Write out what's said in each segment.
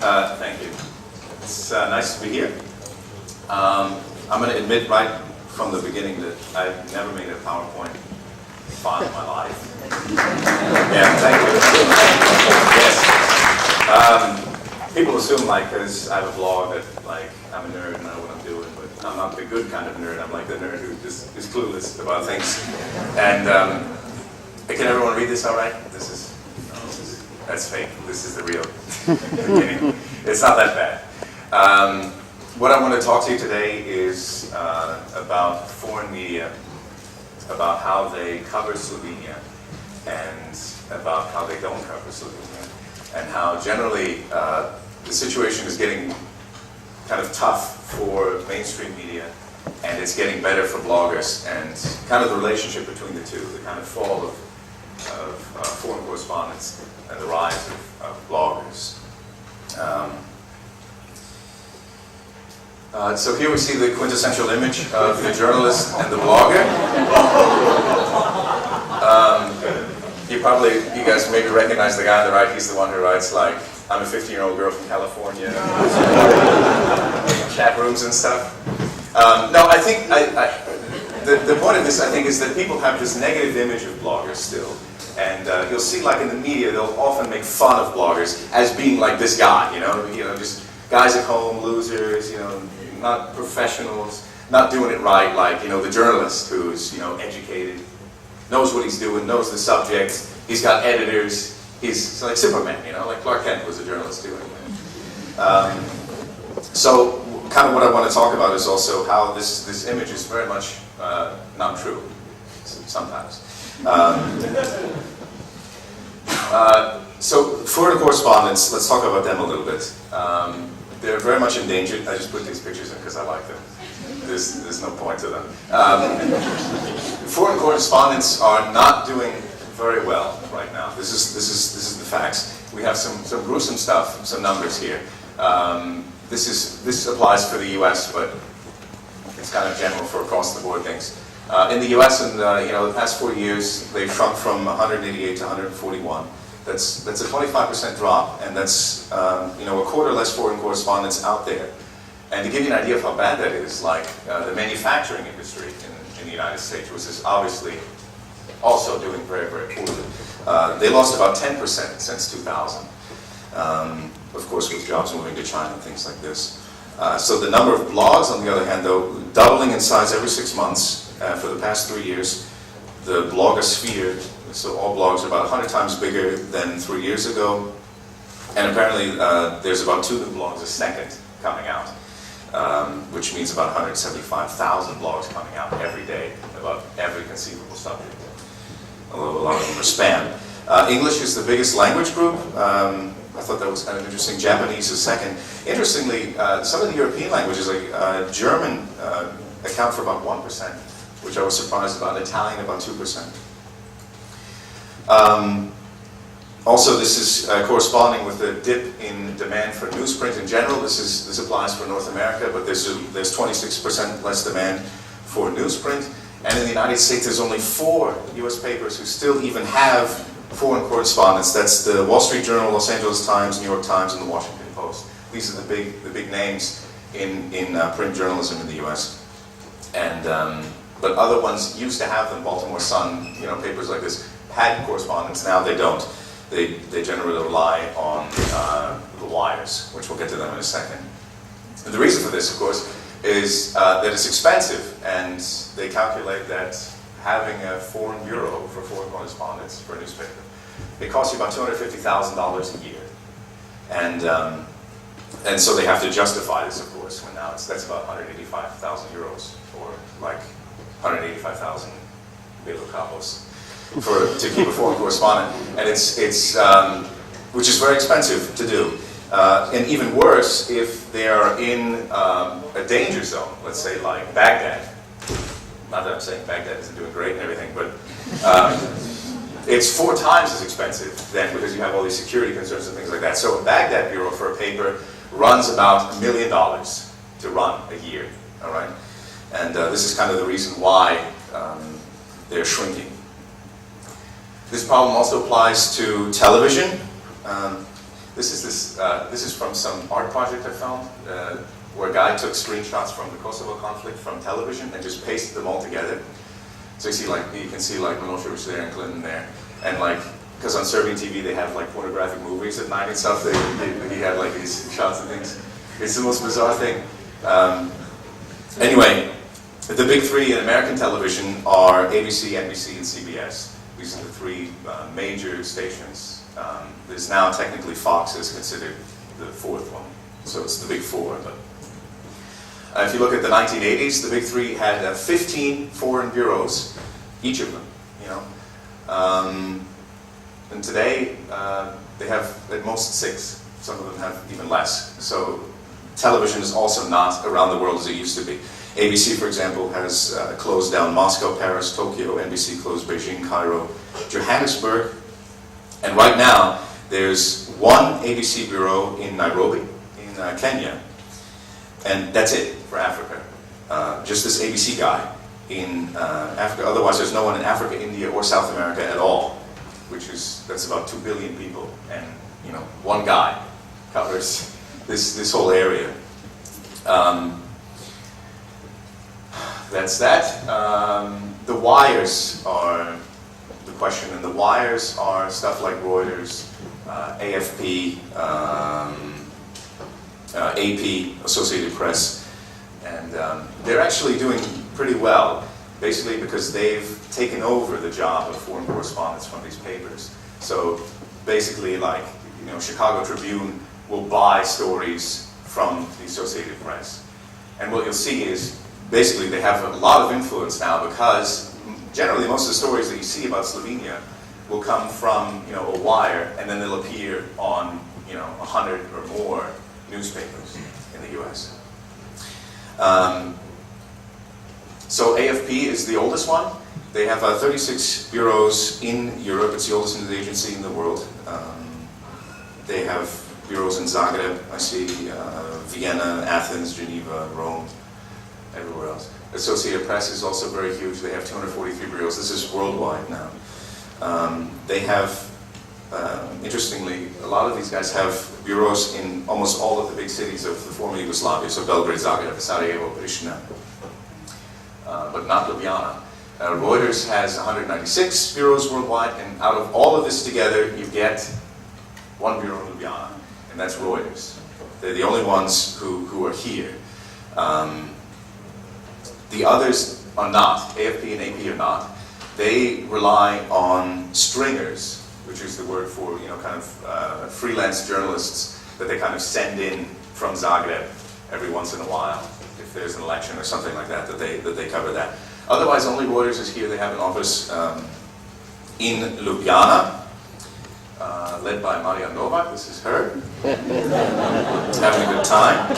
Thank you. It's nice to be here. I'm going to admit right from the beginning that I've never made a PowerPoint font in my life. Yeah, thank you. Yes. People assume, like, because I have a blog, that, like, I'm a nerd and I know what I'm doing, but I'm not the good kind of nerd. I'm like the nerd who just is clueless about things. And can everyone read this all right? That's fake. This is the real beginning. It's not that bad. What I want to talk to you today is about foreign media, about how they cover Slovenia, and about how they don't cover Slovenia, and how generally the situation is getting kind of tough for mainstream media, and it's getting better for bloggers, and kind of the relationship between the two, the kind of fall of foreign correspondence and the rise of bloggers. So here we see the quintessential image of the journalist and the blogger. You guys maybe recognize the guy on the right. He's the one who writes, like, I'm a 15-year-old girl from California, in chat rooms and stuff. No, I think the point of this, I think, is that people have this negative image of bloggers still. And you'll see, like, in the media, they'll often make fun of bloggers as being like this guy, you know, just guys at home, losers, not professionals, not doing it right, like, the journalist who's, educated, knows what he's doing, knows the subject, he's got editors, he's like Superman, like Clark Kent was a journalist too. So, kind of what I want to talk about is also how this image is very much not true, sometimes. So, foreign correspondents, let's talk about them a little bit. They're very much endangered. I just put these pictures in because I like them. There's no point to them. Foreign correspondents are not doing very well right now. This is the facts. We have some gruesome stuff, some numbers here. This applies for the U.S., but it's kind of general for across the board things. In the U.S., in the past 4 years, they've shrunk from 188 to 141. That's a 25% drop, and that's a quarter less foreign correspondents out there. And to give you an idea of how bad that is, like the manufacturing industry in the United States, which is obviously also doing very, very poorly. They lost about 10% since 2000. Of course, with jobs moving to China and things like this. So the number of blogs, on the other hand, though, doubling in size every 6 months for the past 3 years. The blogosphere, so all blogs are about 100 times bigger than 3 years ago. And apparently there's about 2 new blogs a second coming out, which means about 175,000 blogs coming out every day about every conceivable subject, although a lot of them are spam. English is the biggest language group. I thought that was kind of interesting. Japanese is second. Interestingly, some of the European languages, like German, account for about 1%, which I was surprised about. Italian, about 2%. Also, this is corresponding with the dip in demand for newsprint in general. This applies for North America, but there's 26% less demand for newsprint. And in the United States, there's only 4 U.S. papers who still even have foreign correspondents. That's the Wall Street Journal, Los Angeles Times, New York Times, and the Washington Post. These are the big names in print journalism in the U.S. And but other ones used to have them. Baltimore Sun, papers like this had correspondents. Now they don't. They generally rely on the wires, which we'll get to them in a second. And the reason for this, of course, is that it's expensive, and they calculate that having a foreign bureau for foreign correspondence for a newspaper, it costs you about $250,000 a year, and so they have to justify this, of course. When now that's about 185,000 euros, or like 185,000 bilocapos to keep a foreign correspondent, and it's which is very expensive to do. And even worse, if they are in a danger zone, let's say like Baghdad. Not that I'm saying Baghdad isn't doing great and everything, but it's 4 times as expensive then, because you have all these security concerns and things like that. So a Baghdad bureau for a paper runs about $1 million to run a year, all right? And this is kind of the reason why they're shrinking. This problem also applies to television. This is from some art project I found, where a guy took screenshots from the Kosovo conflict from television and just pasted them all together. So you can see like Milosevic there and Clinton there, and like, because on Serbian TV they have like pornographic movies at night and stuff. He had like these shots and things. It's the most bizarre thing. Anyway, the big three in American television are ABC, NBC, and CBS. These are the three major stations. There's now technically Fox is considered the fourth one, so it's the big four. But if you look at the 1980s, the big three had 15 foreign bureaus, each of them. You know, and today they have at most 6. Some of them have even less. So television is also not around the world as it used to be. ABC, for example, has closed down Moscow, Paris, Tokyo. NBC closed Beijing, Cairo, Johannesburg. And right now, there's one ABC bureau in Nairobi, in Kenya. And that's it for Africa. Just this ABC guy in Africa. Otherwise, there's no one in Africa, India, or South America at all, that's about 2 billion people. And, you know, one guy covers this whole area. That's that. The wires are the question, and the wires are stuff like Reuters, AFP, AP, Associated Press, and they're actually doing pretty well, basically because they've taken over the job of foreign correspondents from these papers. So basically, like, you know, Chicago Tribune will buy stories from the Associated Press. And what you'll see is, basically, they have a lot of influence now because generally most of the stories that you see about Slovenia will come from, you know, a wire, and then they'll appear on, you know, 100 or more newspapers in the U.S. So AFP is the oldest one. They have 36 bureaus in Europe. It's the oldest news agency in the world. They have bureaus in Zagreb, I see, Vienna, Athens, Geneva, Rome, everywhere else. Associated Press is also very huge. They have 243 bureaus. This is worldwide now. They have, interestingly, a lot of these guys have bureaus in almost all of the big cities of the former Yugoslavia, so Belgrade, Zagreb, Sarajevo, Pristina, but not Ljubljana. Reuters has 196 bureaus worldwide, and out of all of this together, you get one bureau in Ljubljana, and that's Reuters. They're the only ones who are here. The others are not. AFP and AP are not. They rely on stringers, which is the word for, you know, kind of freelance journalists that they kind of send in from Zagreb every once in a while, if there's an election or something like that, that they cover that. Otherwise, only Reuters is here. They have an office in Ljubljana, led by Marija Novak. This is her, having a good time.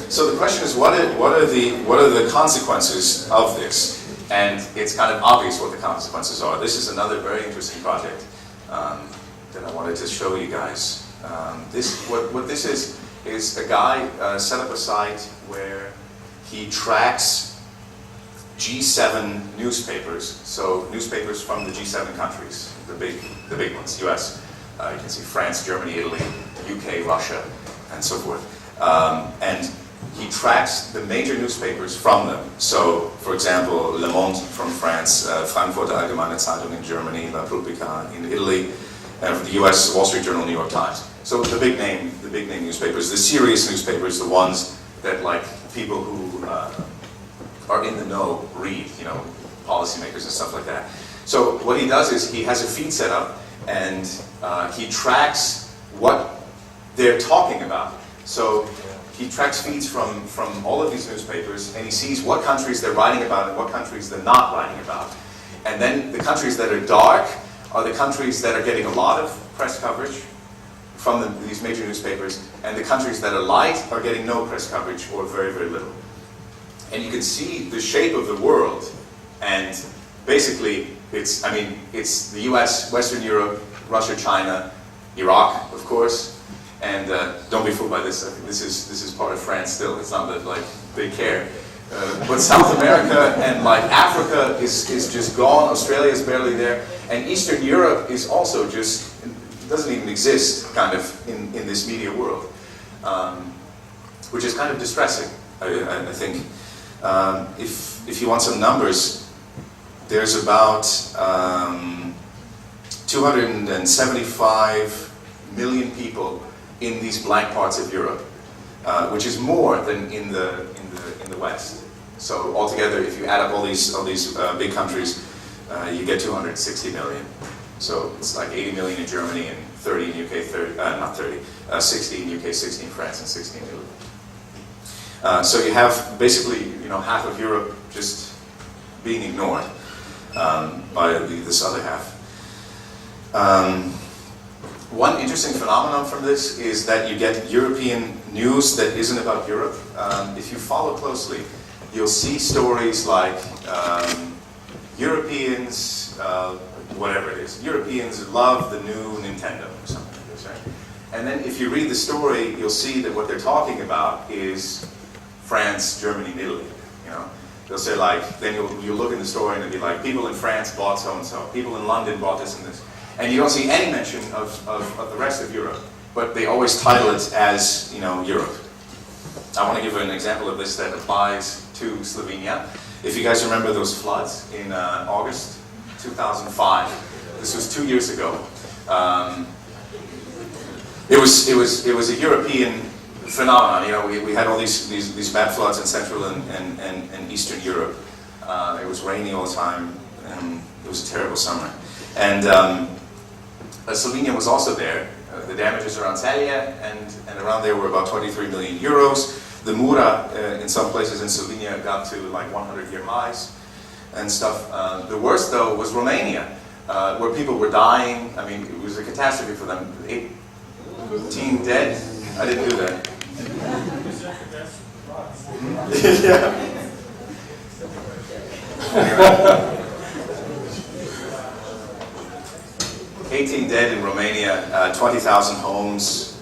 So the question is, what are the consequences of this? And it's kind of obvious what the consequences are. This is another very interesting project that I wanted to show you guys. What this is a guy set up a site where he tracks G7 newspapers. So newspapers from the G7 countries, the big ones, US. You can see France, Germany, Italy, UK, Russia, and so forth. And he tracks the major newspapers from them. So, for example, Le Monde from France, Frankfurter Allgemeine Zeitung in Germany, La Repubblica in Italy, and for the US, Wall Street Journal, New York Times. So the big name newspapers, the serious newspapers, the ones that, like, people who are in the know read, you know, policymakers and stuff like that. So what he does is he has a feed set up, and he tracks what they're talking about. So he tracks feeds from all of these newspapers, and he sees what countries they're writing about and what countries they're not writing about. And then the countries that are dark are the countries that are getting a lot of press coverage from these major newspapers, and the countries that are light are getting no press coverage or very, very little. And you can see the shape of the world, and basically it's the US, Western Europe, Russia, China, Iraq, of course. And don't be fooled by this. I think this is part of France still. It's not that, like, they care. But South America and like Africa is just gone. Australia is barely there, and Eastern Europe is also just doesn't even exist kind of in this media world, which is kind of distressing. I think if you want some numbers, there's about 275 million people in these blank parts of Europe, which is more than in the West. So altogether, if you add up all these big countries, you get 260 million. So it's like 80 million in Germany and 30 in UK, 60 in UK, 60 in France, and 16 in Italy. So you have basically, half of Europe just being ignored by this other half. One interesting phenomenon from this is that you get European news that isn't about Europe. If you follow closely, you'll see stories like Europeans, whatever it is, Europeans love the new Nintendo or something like this, right? And then if you read the story, you'll see that what they're talking about is France, Germany, and Italy. They'll say like, then you'll look in the story and it'll be like, people in France bought so-and-so, people in London bought this and this. And you don't see any mention of the rest of Europe, but they always title it as, Europe. I want to give an example of this that applies to Slovenia. If you guys remember those floods in August 2005, this was 2 years ago. It was a European phenomenon. We had all these bad floods in Central and Eastern Europe. It was rainy all the time, and it was a terrible summer. And Slovenia was also there. The damages around Celje and around there were about 23 million euros. The Mura in some places in Slovenia got to like 100-year highs and stuff. The worst though was Romania, where people were dying. I mean, it was a catastrophe for them. 18 dead. I didn't do that. Yeah. 18 dead in Romania, 20,000 homes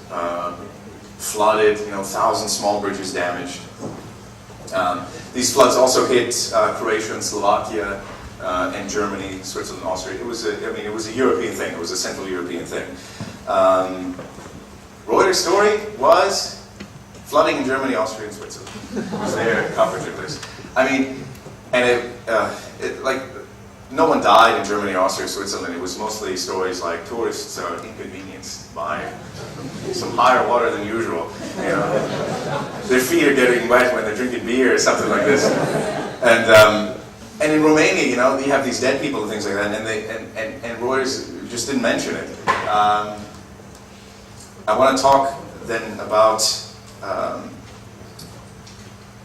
flooded, 1,000 small bridges damaged. These floods also hit Croatia and Slovakia and Germany, Switzerland, Austria. It was a European thing. It was a Central European thing. Reuters' story was flooding in Germany, Austria, and Switzerland. It was their coverage of this. I mean, and no one died in Germany, Austria, Switzerland. It was mostly stories like tourists are inconvenienced by some higher water than usual. Their feet are getting wet when they're drinking beer or something like this. And in Romania, you have these dead people and things like that, and Reuters just didn't mention it. I want to talk then about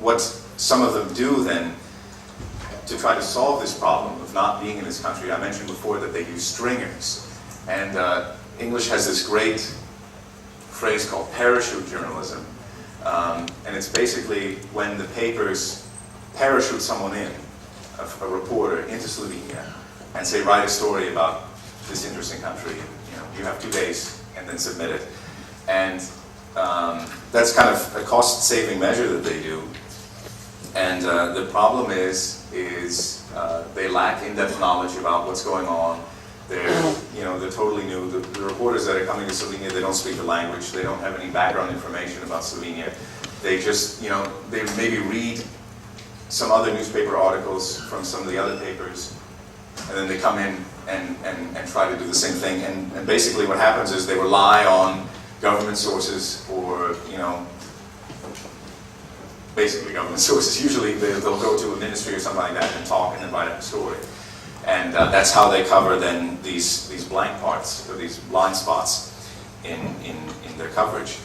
what some of them do then to try to solve this problem of not being in this country. I mentioned before that they use stringers. And English has this great phrase called parachute journalism. And it's basically when the papers parachute someone in, a reporter, into Slovenia, and say, write a story about this interesting country. You have 2 days and then submit it. And that's kind of a cost-saving measure that they do. And the problem is they lack in-depth knowledge about what's going on. They're totally new. The reporters that are coming to Slovenia, they don't speak the language. They don't have any background information about Slovenia. They just, they maybe read some other newspaper articles from some of the other papers, and then they come in and try to do the same thing. And basically what happens is they rely on government sources or, basically government sources. Usually they'll go to a ministry or something like that and talk and then write up a story. And that's how they cover then these blank parts, or these blind spots in their coverage.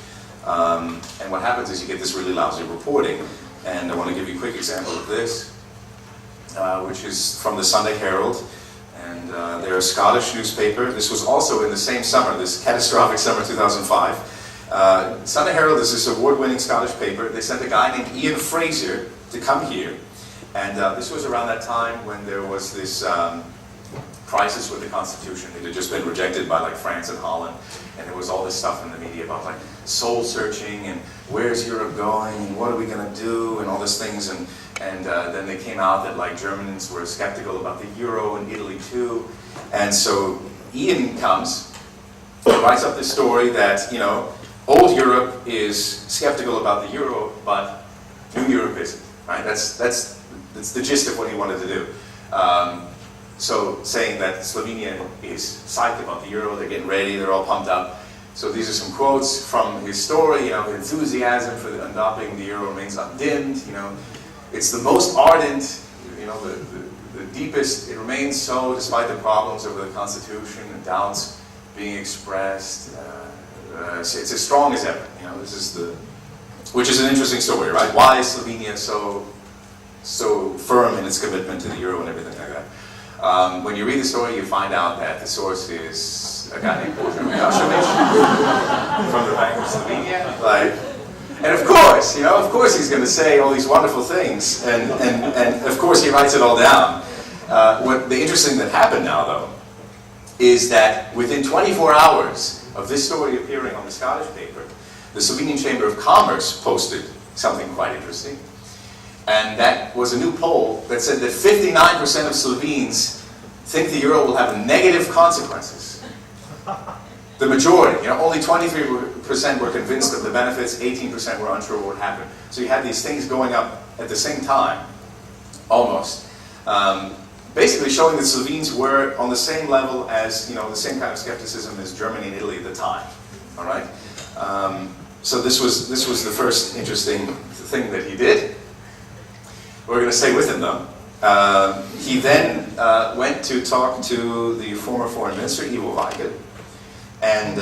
And what happens is you get this really lousy reporting. And I want to give you a quick example of this, which is from the Sunday Herald. And they're a Scottish newspaper. This was also in the same summer, this catastrophic summer 2005. Sunday Herald is this award-winning Scottish paper. They sent a guy named Ian Fraser to come here. And this was around that time when there was this crisis with the Constitution. It had just been rejected by like France and Holland. And there was all this stuff in the media about like soul searching and where's Europe going and what are we going to do and all these things. And And then they came out that like Germans were skeptical about the euro and Italy too. And so Ian comes, writes up this story that, you know, old Europe is skeptical about the euro, but new Europe isn't, right? That's the gist of what he wanted to do. So saying that Slovenia is psyched about the euro, they're getting ready, they're all pumped up. So these are some quotes from his story, you know, enthusiasm for adopting the euro remains undimmed, you know. It's the most ardent, you know, the deepest, it remains so despite the problems over the constitution and doubts being expressed. It's as strong as ever, you know, this is which is an interesting story, right? Why is Slovenia so firm in its commitment to the euro and everything like that? When you read the story, you find out that the source is a guy named Bojan Milošević from the Bank of Slovenia. Like, and of course, you know, of course he's going to say all these wonderful things, and of course he writes it all down. What the interesting that happened now, though, is that within 24 hours of this story appearing on the Scottish paper, the Slovenian Chamber of Commerce posted something quite interesting. And that was a new poll that said that 59% of Slovenes think the euro will have negative consequences. The majority, you know, only 23% were convinced of the benefits, 18% were unsure what would happen. So you had these things going up at the same time, almost. Basically showing that Slovenes were on the same level as, you know, the same kind of skepticism as Germany and Italy at the time. All right? So this was the first interesting thing that he did. We're going to stay with him, though. He then went to talk to the former foreign minister, Ivo Weigl, and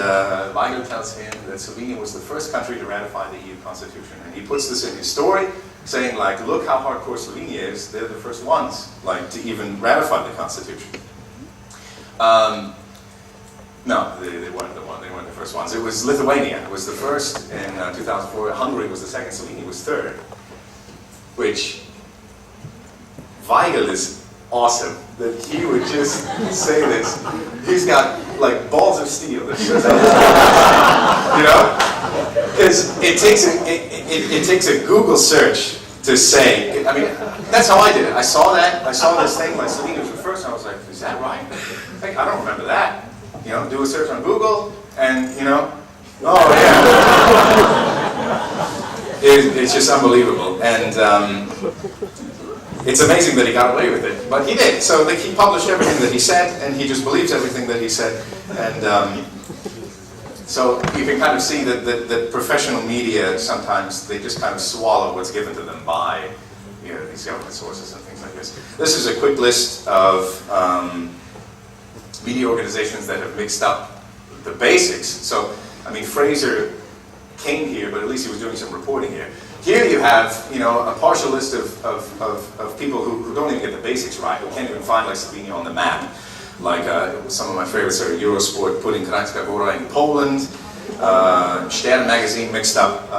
Weigl tells him that Slovenia was the first country to ratify the EU constitution. And he puts this in his story, saying, like, look how hardcore Slovenia is. They're the first ones, like, to even ratify the constitution. No, they weren't the one. They weren't the first ones. It was Lithuania. It was the first in 2004. Hungary was the second. Slovenia was third. Which Weigl is awesome. That he would just say this. He's got like balls of steel. That you know, because it takes a Google search to say. I mean, that's how I did it. I saw that. I saw this thing like Slovenia was the first, and I was like, is that right? Like, I don't remember that. You know, do a search on Google, and you know, oh yeah, it's just unbelievable, and it's amazing that he got away with it, but he did. So like, he published everything that he said, and he just believes everything that he said, and so you can kind of see that professional media sometimes they just kind of swallow what's given to them by, you know, these government sources and things like this. This is a quick list of media organizations that have mixed up the basics. So, I mean, Fraser came here, but at least he was doing some reporting here. Here you have, you know, a partial list of people who don't even get the basics right, who can't even find like Slovenia on the map. Like some of my favorites are Eurosport putting Kranjska Gora in Poland. Stern magazine mixed up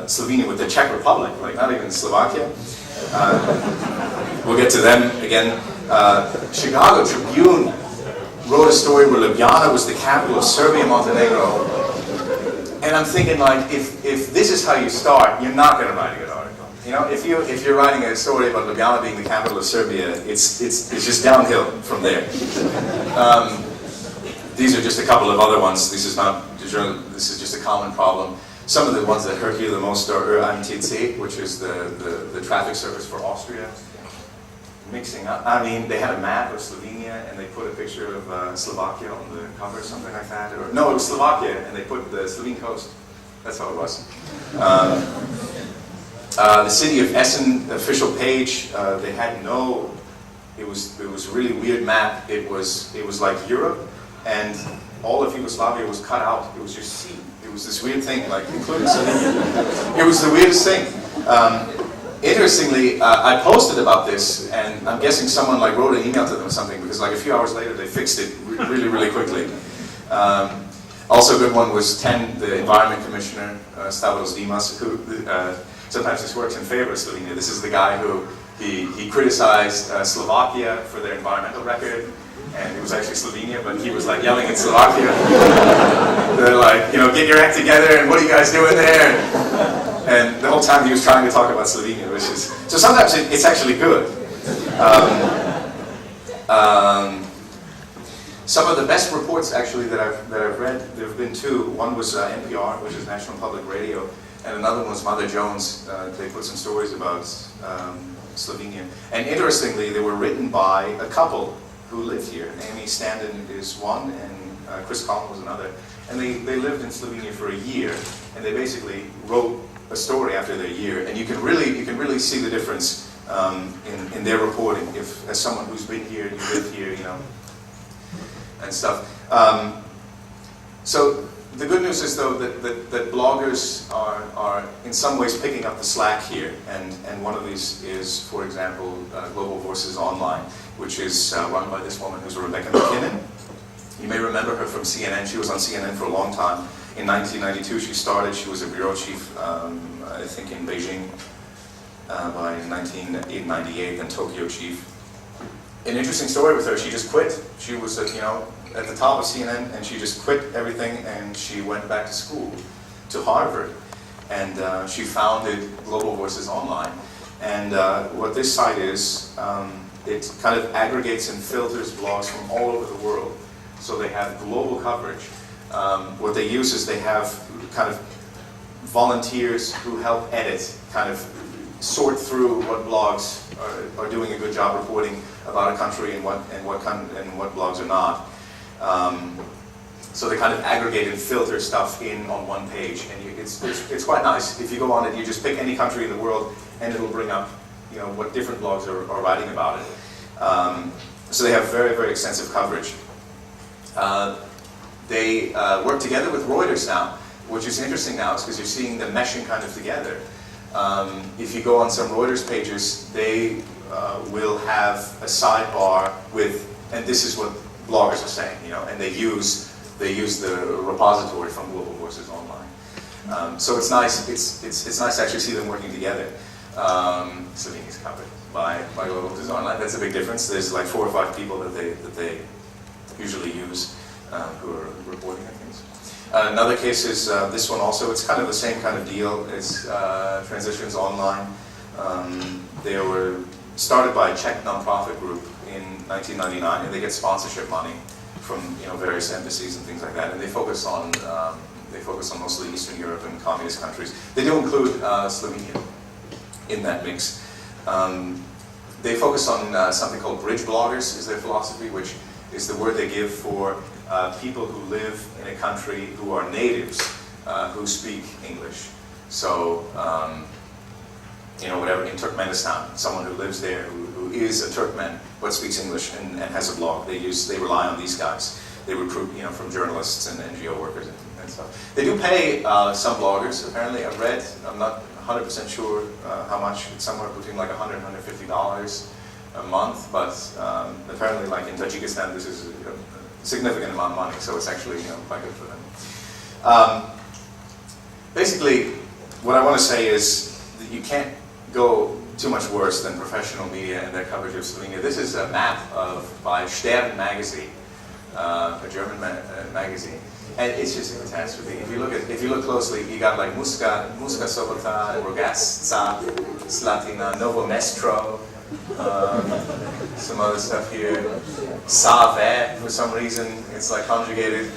Slovenia with the Czech Republic, like not even Slovakia. We'll get to them again. Chicago Tribune wrote a story where Ljubljana was the capital of Serbia and Montenegro. And I'm thinking, like, if this is how you start, you're not going to write a good article. You know, if you're writing a story about Ljubljana being the capital of Serbia, it's just downhill from there. These are just a couple of other ones. This is just a common problem. Some of the ones that hurt you the most are ÖMTC, which is the traffic service for Austria. Mixing up. I mean, they had a map of Slovenia and they put a picture of Slovakia on the cover or something like that. Or, no, it was Slovakia and they put the Slovene coast. That's how it was. The city of Essen official page, they had no. It was a really weird map. It was like Europe, and all of Yugoslavia was cut out. It was just sea. It was this weird thing, like including Slovenia. It was the weirdest thing. Interestingly, I posted about this, and I'm guessing someone like wrote an email to them or something, because like a few hours later they fixed it really, really quickly. Also a good one was the Environment Commissioner, Stavros Dimas, who sometimes this works in favor of Slovenia. This is the guy who he criticized Slovakia for their environmental record, and it was actually Slovenia, but he was like yelling at Slovakia. They're like, you know, get your act together, and what are you guys doing there? And the whole time he was trying to talk about Slovenia, which is So sometimes it's actually good. Some of the best reports actually that I've read, there have been two. One was NPR, which is National Public Radio, and another one was Mother Jones. They put some stories about Slovenia. And interestingly, they were written by a couple who lived here. Amy Standen is one, and Chris Collin was another. And they lived in Slovenia for a year, and they basically wrote a story after their year. And you can really see the difference in their reporting. If, as someone who's been here, you live here, you know, and stuff. So the good news is, though, that bloggers are in some ways picking up the slack here, and one of these is, for example, Global Voices Online, which is run by this woman who's Rebecca McKinnon. You may remember her from CNN. She was on CNN for a long time. In 1992 she started. She was a bureau chief, I think, in Beijing by 1998, and Tokyo chief. An interesting story with her, she just quit. She was at the top of CNN, and she just quit everything, and she went back to school, to Harvard, and she founded Global Voices Online. And what this site is, it kind of aggregates and filters blogs from all over the world, so they have global coverage. What they use is they have kind of volunteers who help edit, kind of sort through what blogs are doing a good job reporting about a country and what blogs are not. So they kind of aggregate and filter stuff in on one page, and it's quite nice. If you go on it, you just pick any country in the world, and it'll bring up, you know, what different blogs are writing about it. So they have very, very extensive coverage. They work together with Reuters now, which is interesting now, because you're seeing them meshing kind of together. If you go on some Reuters pages, they will have a sidebar with, and this is what bloggers are saying, you know, and they use the repository from Global Voices Online. So it's nice. It's nice to actually see them working together. Slovenia is covered by Global Voices Online. That's a big difference. There's like 4 or 5 people that they usually use who are reporting on things. Another case is this one also. It's kind of the same kind of deal. It's Transitions Online. They were started by a Czech nonprofit group in 1999, and they get sponsorship money from, you know, various embassies and things like that. And they focus on mostly Eastern Europe and communist countries. They do include Slovenia in that mix. They focus on something called bridge bloggers, is their philosophy, which is the word they give for people who live in a country who are natives who speak English. So, you know, whatever, in Turkmenistan, someone who lives there who is a Turkmen but speaks English and has a blog. They rely on these guys. They recruit, you know, from journalists and NGO workers and stuff. They do pay some bloggers, apparently. I've read, I'm not 100% sure how much, it's somewhere between like $100 and $150 a month, but apparently, like in Tajikistan, this is a significant amount of money, so it's actually, you know, quite good for them. Basically, what I want to say is that you can't go too much worse than professional media and their coverage of Slovenia. This is a map by Stern magazine, a German magazine, and it's just a catastrophe. If you look closely, you got like Muska Sobota, Rogasca, Slatina, Novo Mestro, some other stuff here. Save, for some reason, it's like conjugated.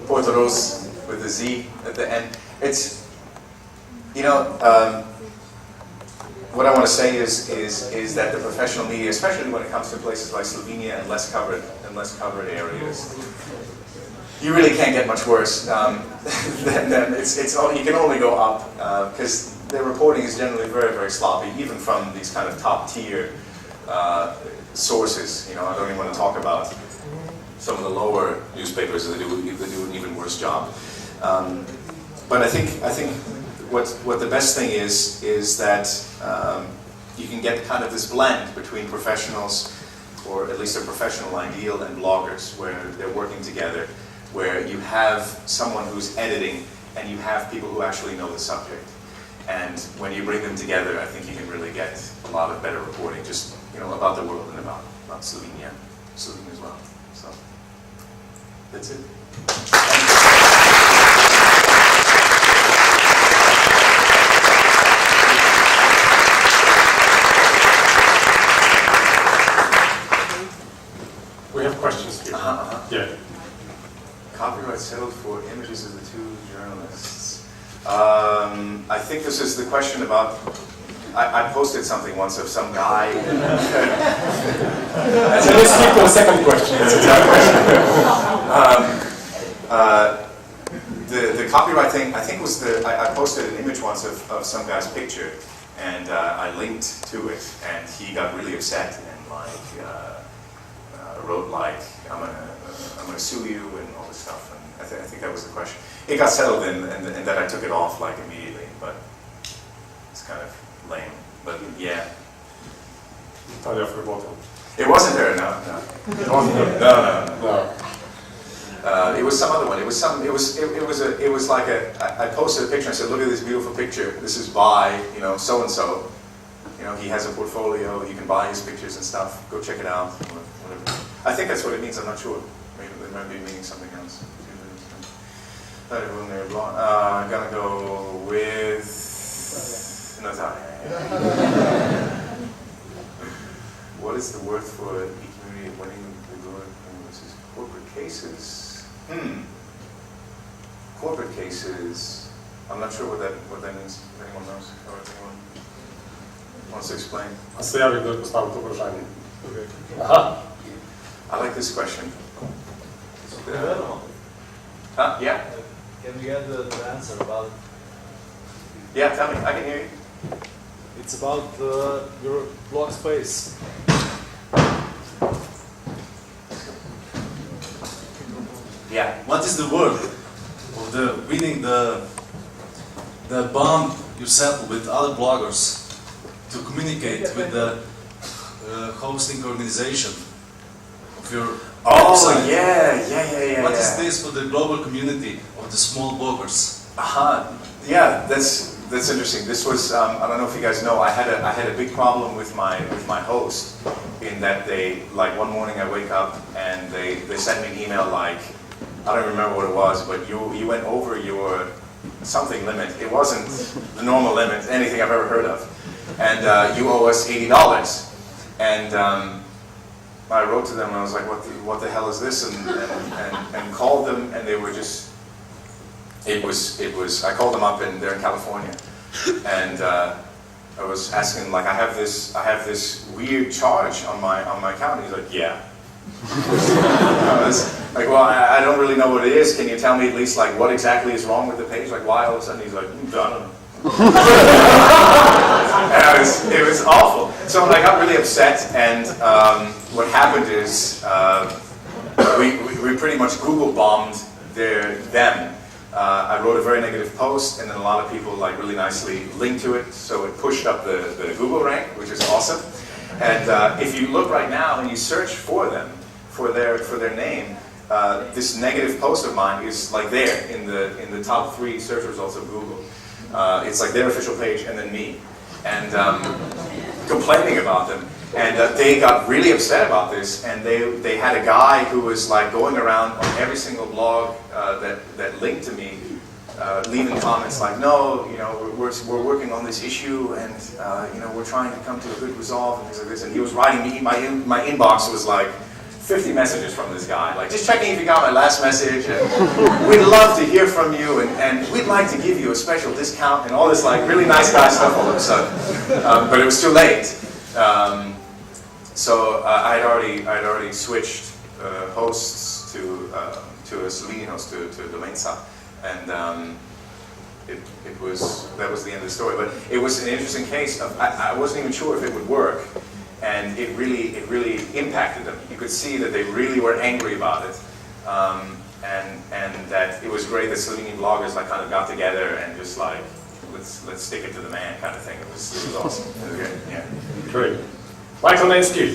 Portoros with a Z at the end. It's, you know, what I want to say is that the professional media, especially when it comes to places like Slovenia and less covered areas, you really can't get much worse. You can only go up because their reporting is generally very, very sloppy, even from these kind of top tier sources. You know, I don't even want to talk about some of the lower newspapers that do an even worse job. But I think what the best thing is that you can get kind of this blend between professionals, or at least a professional ideal, and bloggers, where they're working together, where you have someone who's editing and you have people who actually know the subject. And when you bring them together, I think you can really get a lot of better reporting, just, you know, about the world and about Slovenia as well. So that's it. questions here. Yeah. Copyright settled for images of the two journalists. I think this is the question about. I posted something once of some guy. So let's skip to the second question. That's a tough question. The copyright thing, I think was I posted an image once of some guy's picture, and I linked to it, and he got really upset and wrote like, I'm gonna sue you and all this stuff. And I think that was the question. It got settled and then I took it off like immediately, but it's kind of lame. But yeah. It wasn't there, no. It wasn't there. No. It was some other one. It was like I posted a picture and I said, look at this beautiful picture. This is by, so and so. He has a portfolio. You can buy his pictures and stuff. Go check it out. Whatever. I think that's what it means. I'm not sure. Maybe they might be meaning something else. I'm gonna go with Natalia. What is the word for e-community winning the good? This is corporate cases. Corporate cases. I'm not sure what that means. If anyone knows or if anyone wants to explain. I like this question. Yeah. Can we get the answer about? Yeah, tell me. I can hear you. It's about your blog space. Yeah. What is the word of the winning the bond you settle with other bloggers to communicate with the hosting organization of your website? Yeah. What is this for the global community of the small bloggers? Yeah, that's interesting. This was I don't know if you guys know. I had a big problem with my host in that they one morning I wake up and they send me an email like, I don't remember what it was, but you went over your something limit. It wasn't the normal limit, anything I've ever heard of, and you owe us $80. And I wrote to them and I was like, what the hell is this? And called them, and they were just. It was. I called them up, and they're in California, and I was asking I have this weird charge on my account. And he's like, yeah. I was like, well, I don't really know what it is. Can you tell me at least what exactly is wrong with the page? Why all of a sudden? He's like, I don't know. And it was awful. So I got really upset, and what happened is we pretty much Google bombed them. I wrote a very negative post, and then a lot of people really nicely linked to it, so it pushed up the Google rank, which is awesome. And if you look right now and you search for them, for their name, this negative post of mine is there in the top 3 search results of Google. It's their official page and then me, and complaining about them. And they got really upset about this, and they had a guy who was going around on every single blog that linked to me, leaving comments no, we're working on this issue, and we're trying to come to a good resolve and things like this. And he was writing me, my inbox was 50 messages from this guy, just checking if you got my last message, and we'd love to hear from you, and we'd like to give you a special discount, and all this really nice guy stuff all of a sudden. But it was too late. So I had already switched hosts to a Selenium host to Domainsa, and that was the end of the story. But it was an interesting case of I wasn't even sure if it would work, and it really impacted them. You could see that they really were angry about it, and that it was great that Selenium bloggers kind of got together and just let's stick it to the man kind of thing. It was awesome. It was great. Yeah. Great. Michael Manske.